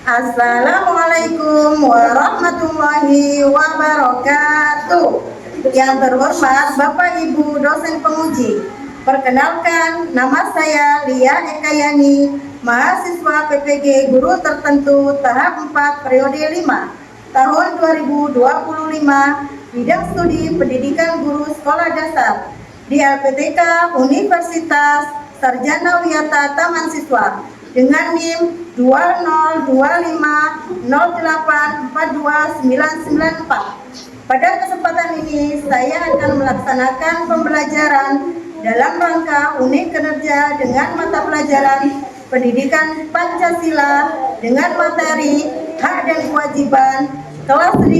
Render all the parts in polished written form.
Assalamualaikum warahmatullahi wabarakatuh. Yang terhormat Bapak Ibu dosen penguji, perkenalkan nama saya Lia Ekayani, mahasiswa PPG Guru Tertentu tahap 4 periode 5 tahun 2025, bidang studi Pendidikan Guru Sekolah Dasar di LPTK Universitas Sarjana Wiyata Taman Siswa dengan NIM 20250842994. Pada kesempatan ini saya akan melaksanakan pembelajaran dalam rangka unit kinerja dengan mata pelajaran Pendidikan Pancasila dengan materi Hak dan Kewajiban kelas 5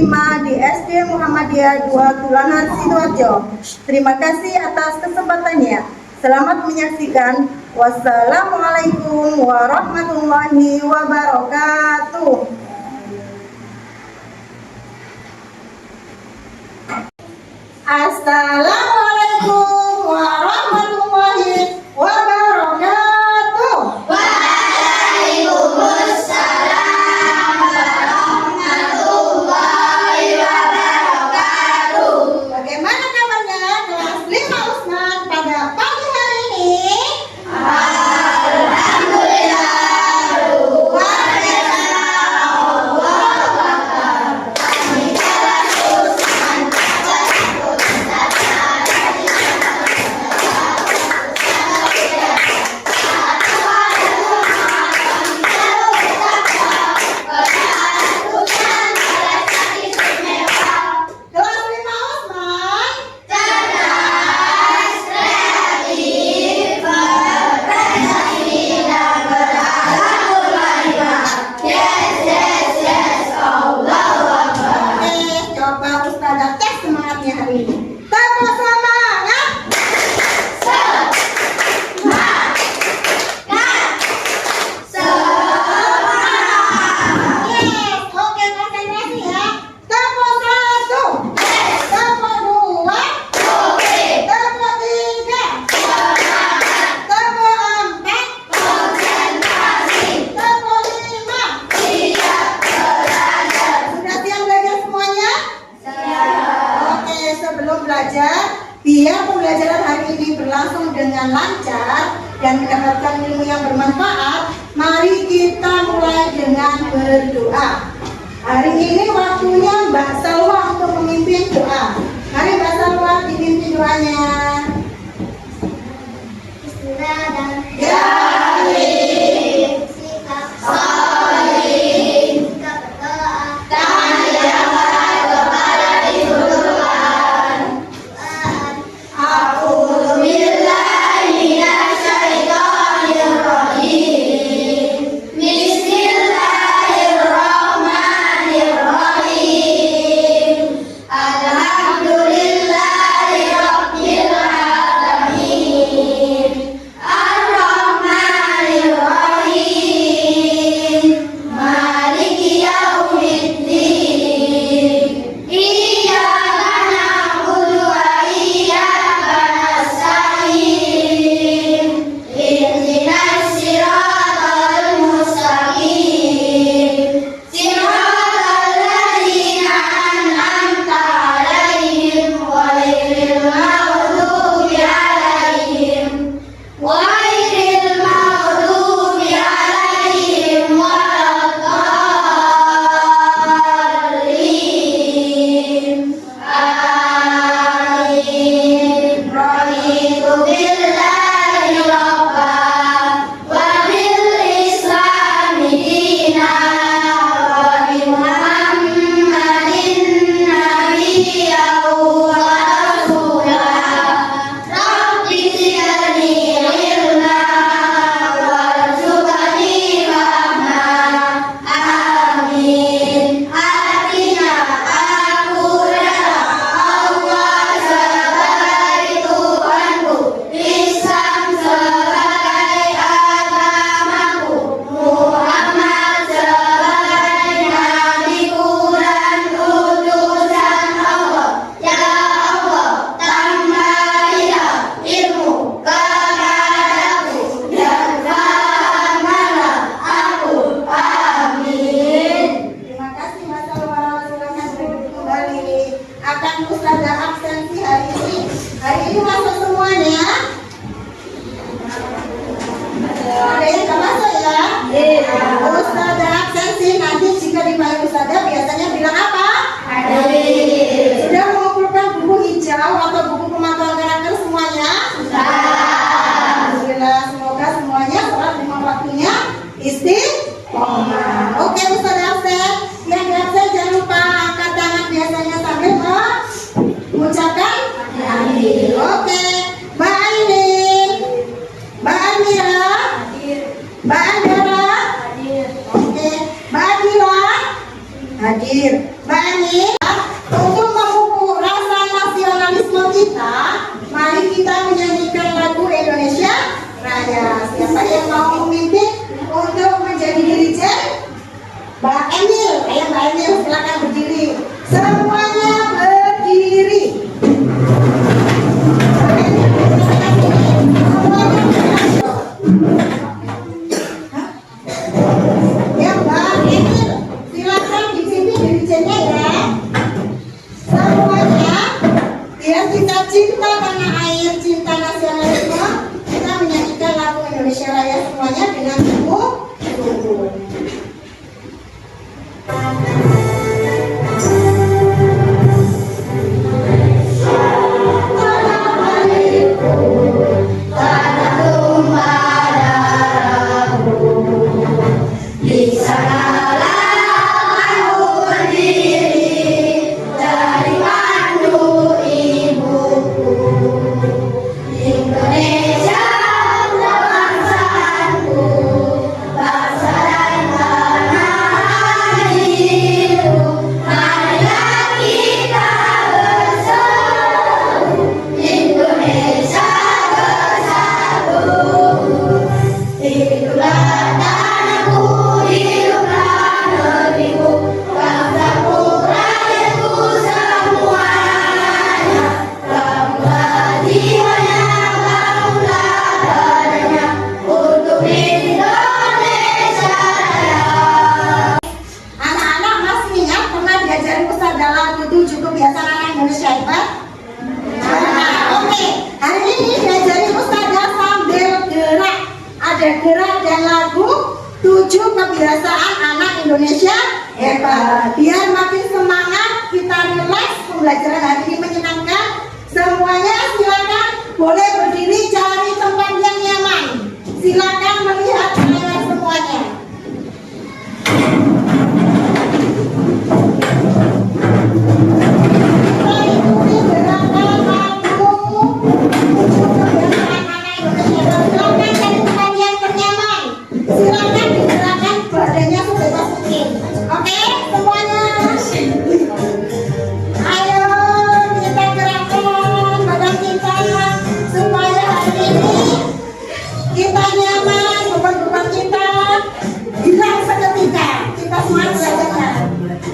di SD Muhammadiyah 2 Tulangan Sidoarjo. Terima kasih atas kesempatannya. Selamat menyaksikan. Wassalamualaikum warahmatullahi wabarakatuh. Assalamualaikum warahmatullahi wabarakatuh. Waalaikumsalam warahmatullahi wabarakatuh. Bagaimana kabarnya kelas 5 Usman pada pagi hari ini? Alhamdulillah, luar biasa. Allahu Akbar. Kami kelas Usman Kelas 5 Usman. cerdas, kreatif, berprestasi dan berakhlakul karimah. Yes, Allahu Akbar. Coba Ustazah tes semangatnya hari ini. Tepuk semangat. Yes, oke konsentrasi ya. Tepuk 1, tepuk 2, tepuk 3, tepuk 4, tepuk 5. Sudah siap belajar semuanya? Oke, sebelum belajar, biar pembelajaran hari ini berlangsung dengan lancar dan mendapatkan ilmu yang bermanfaat, mari kita mulai dengan berdoa. Hari ini waktunya Mbak Salwa untuk memimpin doa. Mari Mbak Salwa dipimpin doanya. Bismillah dan Ya. sikap salih, sikap berdoa, tahiyat kepada Ibu Tuhan. A'udzu billahi minasyaitonir rajim. Bismillahirrahmanirrahim. Alhamdulillahi rabbil alamin. Ar-Rahman hadir. Mbak Emil, untuk memupuk rasa nasionalisme kita, mari kita menyanyikan lagu Indonesia Raya. Siapa yang mau memimpin untuk menjadi dirijen? Mbak Emil, ayo Mbak Emil, silakan berdiri. Semuanya berdiri. Ya Mbak Emil, silakan dipimpin dirijennya ya. Semuanya, biar kita cinta tanah air, cinta nasionalisme, kita menyanyikan lagu Indonesia Raya semuanya dengan sungguh-sungguh. Tanah tumpah darahku, di sanalah aku berdiri dari pandu ibuku. Indonesia bangsaku, bangsa dan tanah airku. Marilah kita bersatu, Indonesia bersatu. Hiduplah tanahku, hiduplah negeriku, bangsaku, rakyatku semuanya. Bangunlah jiwanya, bangunlah badannya, untuk Indonesia Raya. Anak-anak masih ingat pernah diajarin pusada lagu 7 kebiasaan anak Indonesia hebat? Oke, hari ini diajarin pusada sambil gerak. Ada gerak dan lagu 7 kebiasaan anak Indonesia hebat. Biar makin semangat, kita relax, pembelajaran hari ini menyenangkan. Semuanya silakan boleh berdiri, cari tempat yang nyaman. Silakan melihat layar semuanya. Kita ikuti gerakan lagu 7 kebiasaan anak Indonesia hebat. Silakan cari tempat yang ternyaman. Silakan digerakkan badannya sebebas mungkin. Oke, semuanya. Ayo kita gerakkan badan kita supaya hari ini kita nyaman, beban-beban kita hilang seketika. Kita semangat belajarnya.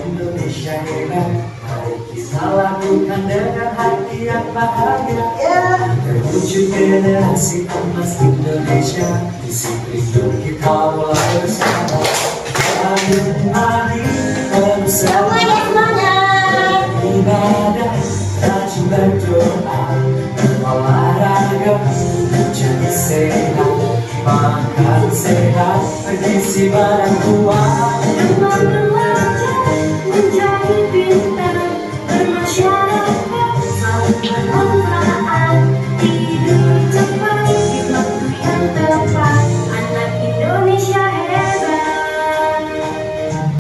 Indonesia hebat, mari kita lakukan dengan hati yang bahagia. Ya. Terwujud generasi emas Indonesia, disiplin kita mulai bersama. Ayo mari bersama Semuanya semangat. ibadah, rajin berdoa, olahraga, jadi sehat, makan sehat, bergizi badan kuat. Dengan belajar menjadi pintar, bermasyarakat, saling bermanfaat, tidur cepat di waktu yang tepat. Anak Indonesia hebat.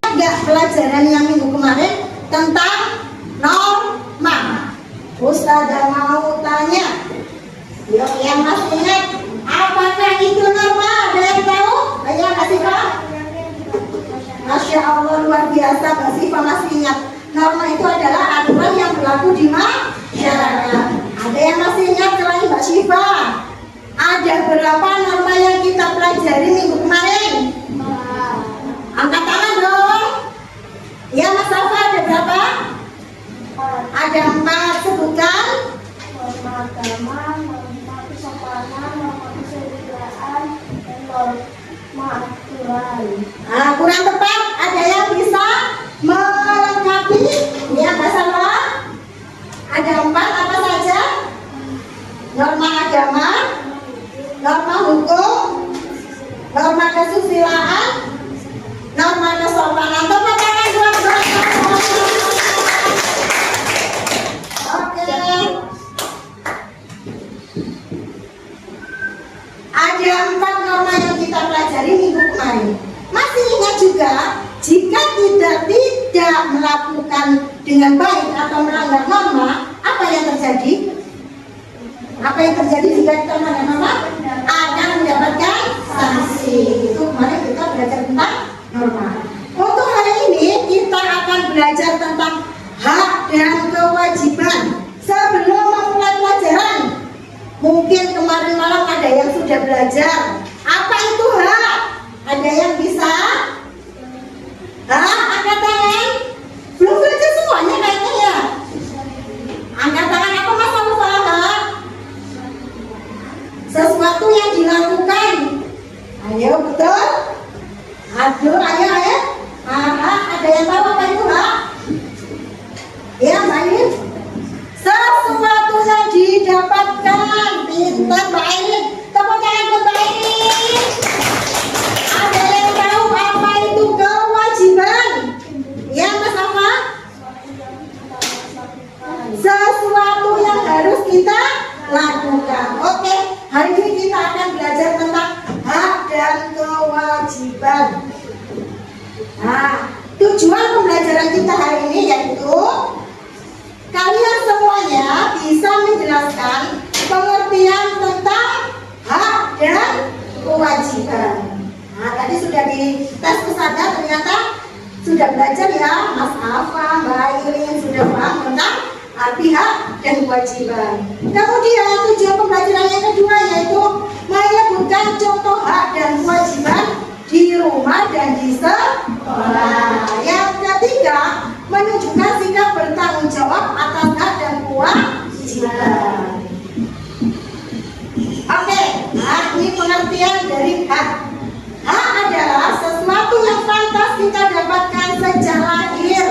Enggak pelajaran yang minggu kemarin tentang norma. Ustazah mau tanya, yuk yang masih ingat, apakah itu norma? Ada yang tahu? Ayo kasih Pak. Masya Allah, luar biasa, Mbak Siva masih ingat. Norma itu adalah aturan yang berlaku di masyarakat. Ada yang masih ingat selain Mbak Siva? Ada berapa norma yang kita pelajari minggu kemarin? Angkat tangan dong. Ya Mas Alfa, ada berapa? Ada 4, sebutkan. Norma agama, norma kesopanan, norma kesusilaan, dan norma aturan. Nah, kurang tepat, ada yang bisa melengkapi? Ya Mas Alfa. Ada 4 apa saja? Norma agama, norma hukum, norma kesusilaan, norma kesopanan. Tepuk tangan dua-dua. Oke. Ada 4 norma yang kita pelajari minggu kemarin. Masih ingat juga, jika tidak melakukan dengan baik atau melanggar norma, apa yang terjadi? Apa yang terjadi jika kita melanggar norma? Akan mendapatkan sanksi. Itu kemarin kita belajar tentang norma. Untuk hari ini kita akan belajar tentang hak dan kewajiban. Sebelum memulai pelajaran, mungkin kemarin malam ada yang sudah belajar. Apa itu hak? Ada yang bisa? Angkat tangan. Belum belajar semuanya kayaknya ya. Angkat tangan. Apa masalah hak? Sesuatu yang dilakukan. Ayo, betul? Aduh, ayo. Ada yang tahu apa itu hak? Ya, baik. Sesuatu yang didapatkan. Pintar, baik. Tepuk tangan buat baik. Ada yang tahu apa itu kewajiban? Ya, Mas apa? Sesuatu yang harus kita lakukan. Oke, hari ini kita akan belajar tentang hak dan kewajiban. Nah, tujuan pembelajaran kita hari ini yaitu kalian semuanya bisa menjelaskan pengertian tentang hak dan kewajiban. Nah, tadi sudah di tes kesadaran ternyata sudah belajar ya, Mas Afa, Mbak Irin sudah paham tentang arti hak dan kewajiban. Kemudian tujuan pembelajaran yang kedua yaitu menyebutkan contoh hak dan kewajiban di rumah dan di sekolah. Yang ketiga, menunjukkan sikap bertanggung jawab atas hak dan kewajiban. Oke, nah ini pengertian dari hak. Hak adalah sesuatu yang pantas kita dapatkan sejak lahir.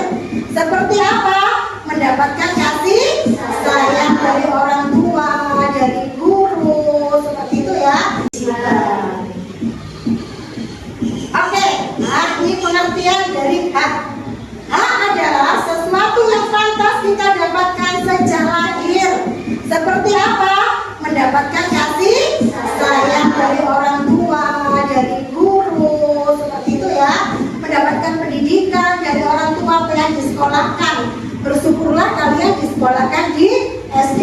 Seperti apa? Mendapatkan kasih sayang dari orang tua, dari guru, seperti itu ya. Oke, nah ini pengertian dari hak. Hak adalah sesuatu yang pantas kita dapatkan sejak lahir. Seperti apa? Mendapatkan kasih sayang dari orang tua, dari guru, seperti itu ya. Mendapatkan pendidikan dari orang tua yang disekolahkan. Bersyukurlah kalian disekolahkan di SD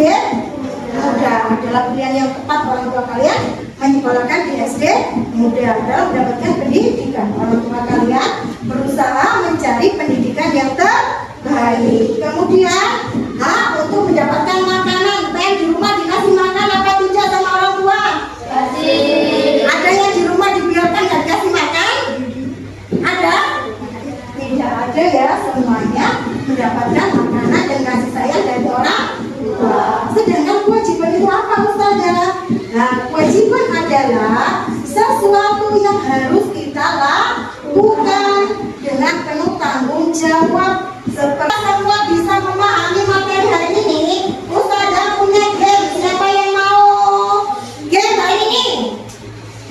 Muda. Adalah pilihan yang tepat orang tua kalian menyekolahkan di SD Muda dalam mendapatkan pendidikan. Orang tua kalian berusaha mencari pendidikan yang terbaik. Kemudian hak untuk mendapatkan makanan. Pengen di rumah dikasih makan apa tidak sama orang tua? Kasih. Ada yang di rumah dibiarkan gak dikasih makan? Ada? Tidak ada ya, semuanya mendapatkan makanan dan kasih sayang dari orang tua. Sedangkan kewajiban itu apa, Ustazah? Nah, kewajiban adalah sesuatu yang harus kita lakukan dengan penuh tanggung jawab. Seperti semua bisa memahami materi hari ini, Ustazah punya game. Siapa yang mau game hari ini?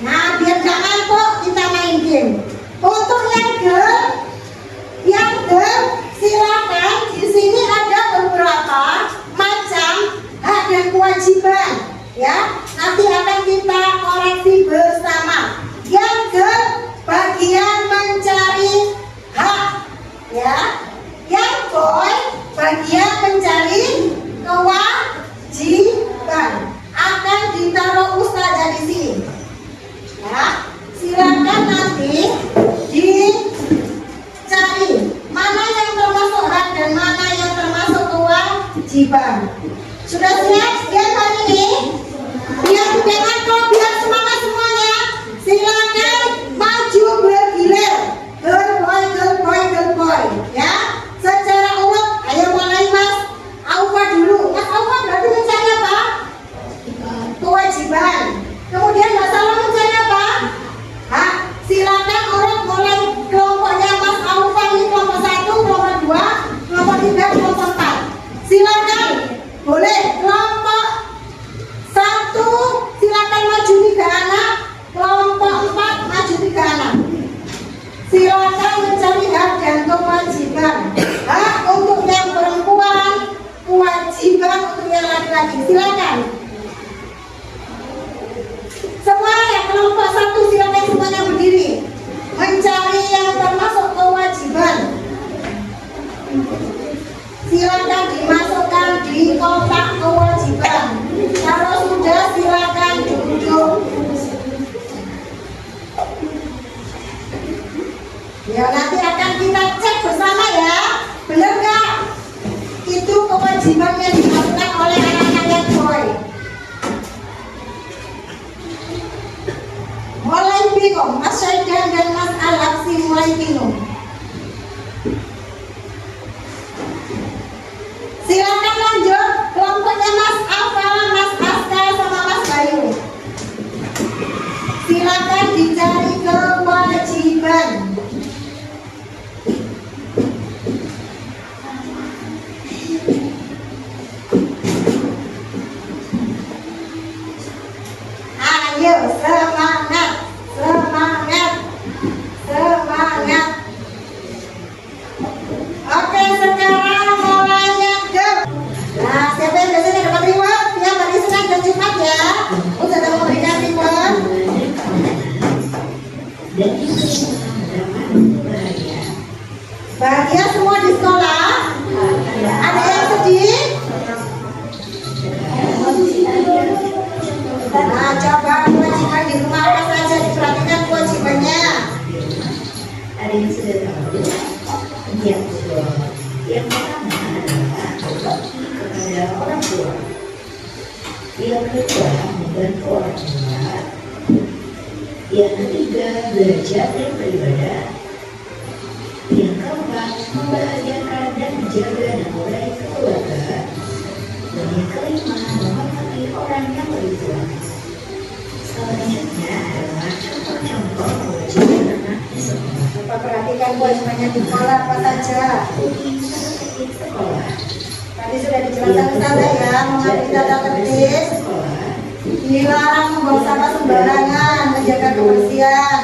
Nah, biar gak ngantuk kita main game. Untuk yang girl, silakan. Di sini ada beberapa macam hak dan kewajiban. Ya, nanti akan kita koreksi bersama. Yang girl, bagian mencari hak. Ya, yang boy, bagian mencari kewajiban. Akan ditaruh Ustazah di sini. Ya, silakan nanti dicari mana yang termasuk hak dan mana yang termasuk kewajiban. Sudah siap setiap hari ini? Biar jangan kau biar semangat semuanya. Silakan maju bergilir. Girl boy. Ya, secara urut. Ayo mulai Mas Aufa dulu. Mas Aufa berarti mencari apa? Kewajiban. Kemudian Mbak Salah mencari apa? Hak. Silakan urut mulai kelompoknya Mas Aufa ini kelompok 1, kelompok 2, kelompok 3, kelompok 4. Silakan. Boleh kelompok 1 silakan maju 3 anak, kelompok 4 maju 3 anak. Silakan mencari hak dan kewajiban. Hak untuk yang perempuan, kewajiban untuk yang laki-laki. Silakan. Semua ya kelompok 1 silakan semuanya berdiri. Mencari yang termasuk kewajiban. Silakan dimasukkan di kotak kewajiban. Kalau sudah silakan duduk. Ya nanti akan kita cek bersama ya. kewajiban yang dilakukan oleh anak-anak yang boy? Mulai bingung, Mas Syaidan dan Mas Alaksi mulai bingung. Silakan lanjut kelompoknya Mas Alfa, Mas Aska sama Mas Bayu. Silakan dicari kewajiban. Ayo semangat, semangat, semangat. Oke, sekarang mulai ngadep. Nah, siapa yang biasanya dapat reward? Tiap hari Senin dan Jumat ya. Udah ada memberikan reward. Bahagia semua di sekolah? Ada yang sedih? Nah, coba kewajiban di rumah apa saja, diperhatikan kewajibannya. Ada yang sudah tahu, yang kedua, yang pertama adalah berbakti kepada orang tua. Yang kedua, membantu orang tua. Yang ketiga, belajar dan beribadah. Yang keempat, membahagiakan dan menjaga nilai keluarga. Dan yang kelima, menghormati orang yang lebih tua. Selanjutnya adalah contoh-contoh kewajiban anak di sekolah. Coba perhatikan kewajibannya di sekolah apa saja. Di sekolah. Tadi sudah dijelaskan Ustazah ya, mengambil tata tertib, dilarang membuang sampah sembarangan, menjaga kebersihan.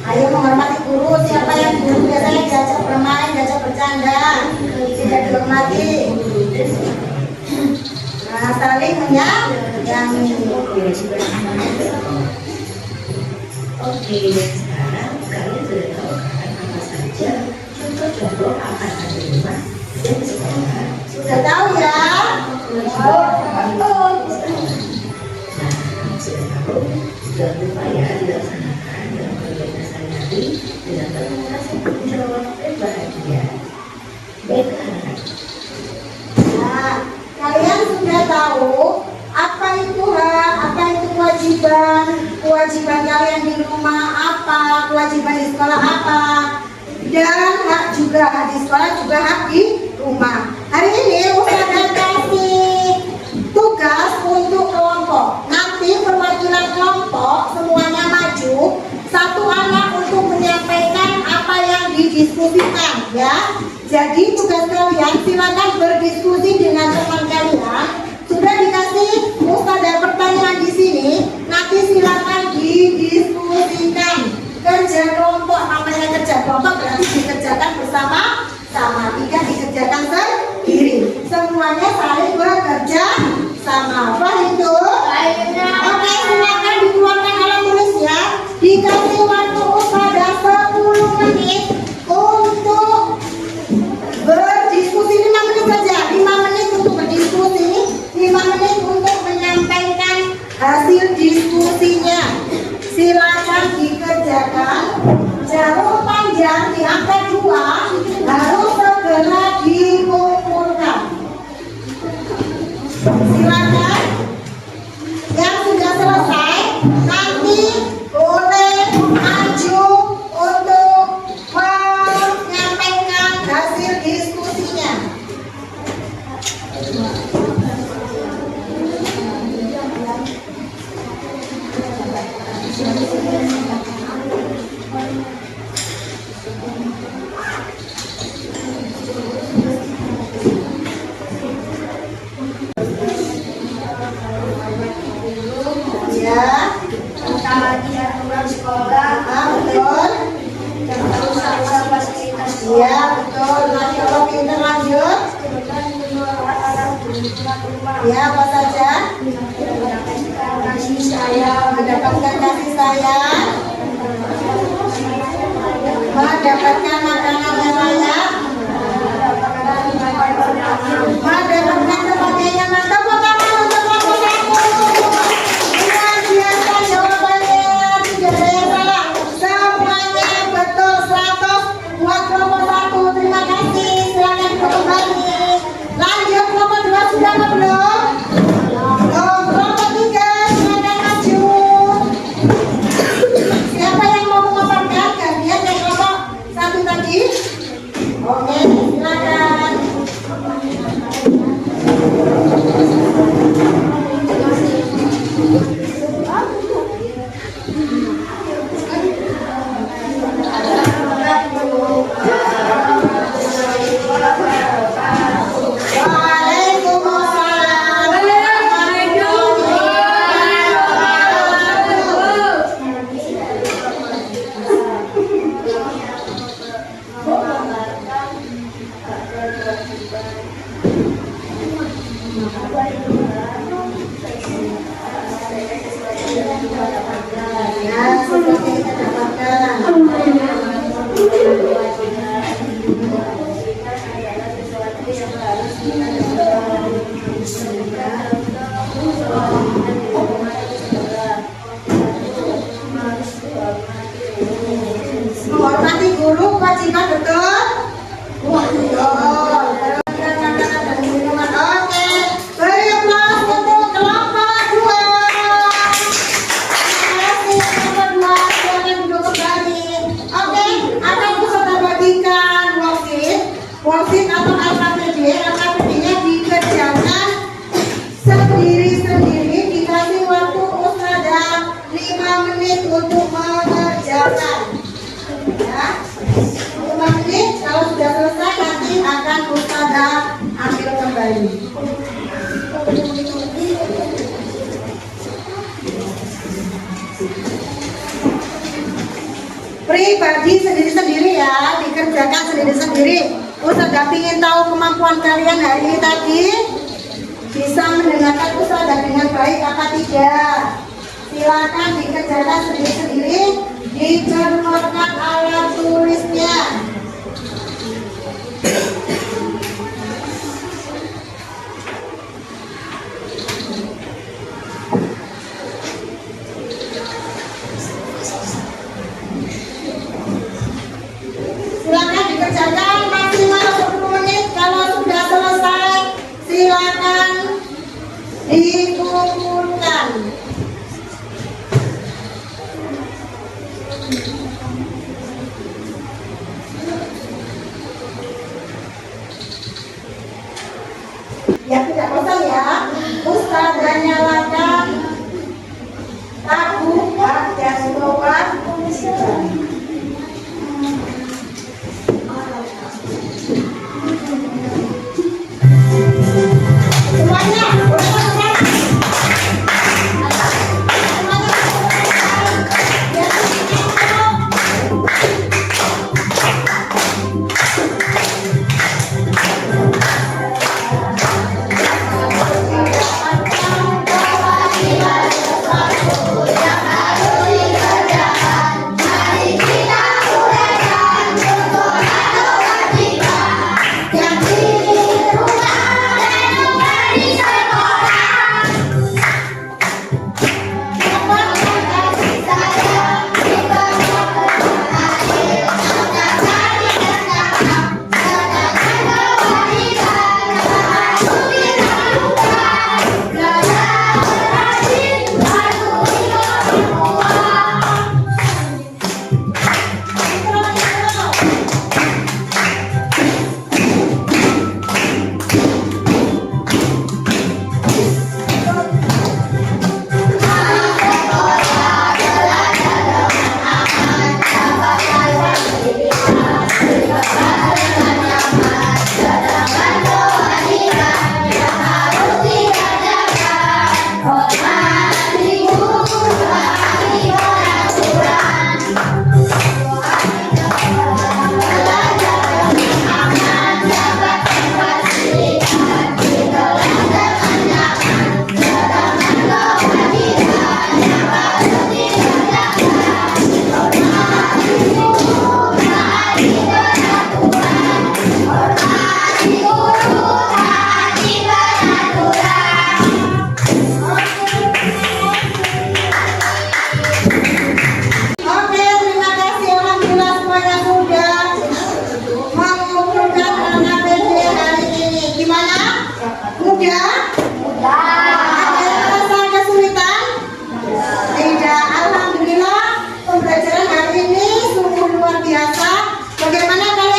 Ayo menghormati guru, siapa yang guru biasanya diajak bermain, diajak bercanda, tidak dihormati. Nah, saling menyayangi. Oke, sekarang kalian sudah tahu kan apa saja contoh-contoh apa saja di rumah dan di sekolah. Sudah tahu ya? Nah, sudah tahu, jangan lupa ya dilaksanakan dalam kegiatan sehari-hari dengan penuh rasa tanggung jawab dan bahagia. Baiklah anak-anak. Nah, kalian sudah tahu apa itu hak, apa itu kewajiban, kewajiban kalian di rumah apa, kewajiban di sekolah apa, dan hak juga, hak di sekolah juga hak di rumah. Hari ini Ustazah kasih tugas untuk kelompok. Nanti perwakilan kelompok semuanya maju, satu anak untuk menyampaikan apa yang didiskusikan ya. Jadi tugas kalian silakan berdiskusi dengan teman kalian. Sudah dikasih Ustazah pertanyaan di sini, nanti silakan didiskusikan. Kerja kelompok, namanya kerja kelompok berarti dikerjakan bersama-sama, tidak dikerjakan sendiri. Semuanya saling bekerja sama. Paham itu? Oke, silakan dikeluarkan alat tulisnya. Dikasih waktu Ustazah 10 menit untuk berdiskusi. 5 menit saja, 5 menit untuk berdiskusi, 5 menit untuk menyampaikan hasil diskusinya. Silakan dikerjakan. Jarum panjang di angka 2 harus segera dikumpulkan. Silakan. Yang sudah selesai nanti boleh maju untuk menyampaikan hasil diskusinya. Ya, betul. Ya, betul. Nanti kalau pintar lanjut. Ya, apa saja? Mendapatkan kasih sayang, mendapatkan makanan yang layak, mendapatkan tempat yang nyaman. Tepuk tangan untuk kelompok 1. Luar biasa jawabannya, tidak ada yang salah. Semuanya betul 100 buat kelompok 1. Terima kasih. Silakan kembali. Lanjut kelompok 2. lagi? Oke, silakan. Ya, seperti kita dapatkan. Menghormati guru kewajiban, betul? Betul. Dan minuman. Oke, beri aplaus untuk kelompok 2. Terima kasih kelompok 2. Silakan duduk kembali. Oke, akan kita bagikan worksheet atau LKPD-nya dikerjakan sendiri-sendiri. Dikasih waktu ustazah 5 menit untuk mengerjakan. Ya, 5 menit. Kalau sudah selesai nanti akan ustazah ambil kembali. Pribadi sendiri-sendiri ya, dikerjakan sendiri-sendiri. Ustazah ingin tahu kemampuan kalian hari ini tadi, bisa mendengarkan ustazah dengan baik apa tidak. Silakan dikerjakan sendiri-sendiri, dicermatkan alat tulisnya. Silakan dikerjakan maksimal 10 menit. Kalau sudah selesai, silakan dikumpulkan. Ya, tidak bosan ya. Ustazah nyalakan tabung dan keluar. Semuanya boleh masuk. Bagaimana kalau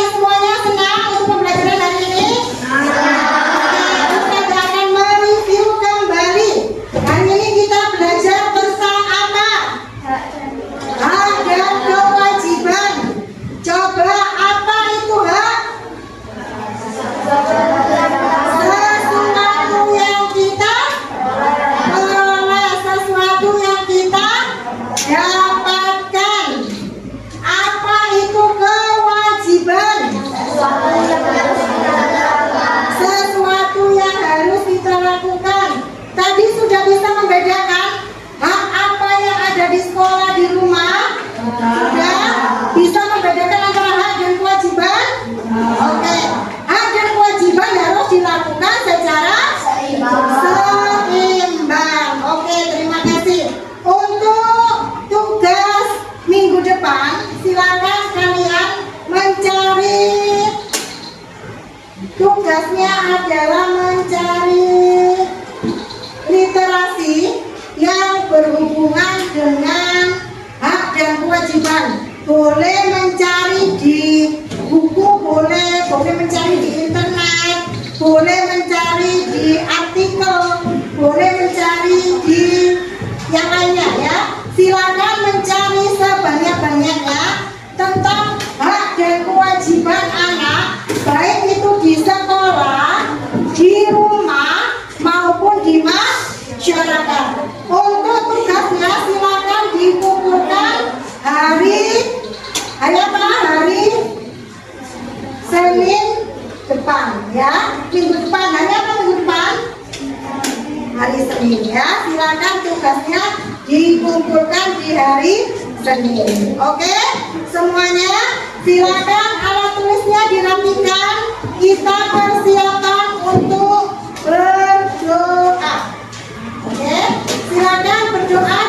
Oke, hak dan kewajiban harus dilakukan secara seimbang. Oke, terima kasih. Untuk tugas minggu depan, silakan kalian mencari. Tugasnya adalah mencari literasi yang berhubungan dengan hak dan kewajiban. Boleh mencari di buku, boleh mencari di internet, boleh mencari di artikel, boleh mencari di yang lainnya ya. Silakan mencari sebanyak-banyaknya tentang hak dan kewajiban anak, baik itu di sekolah, di rumah maupun di masyarakat. Untuk tugasnya silakan dikumpulkan hari apa? Hari Senin depan ya. Minggu depan, hari apa minggu depan? Hari Senin ya. Silakan tugasnya dikumpulkan di hari Senin. Oke, semuanya silakan alat tulisnya dirapikan. Kita persiapan untuk berdoa. Oke, silakan berdoa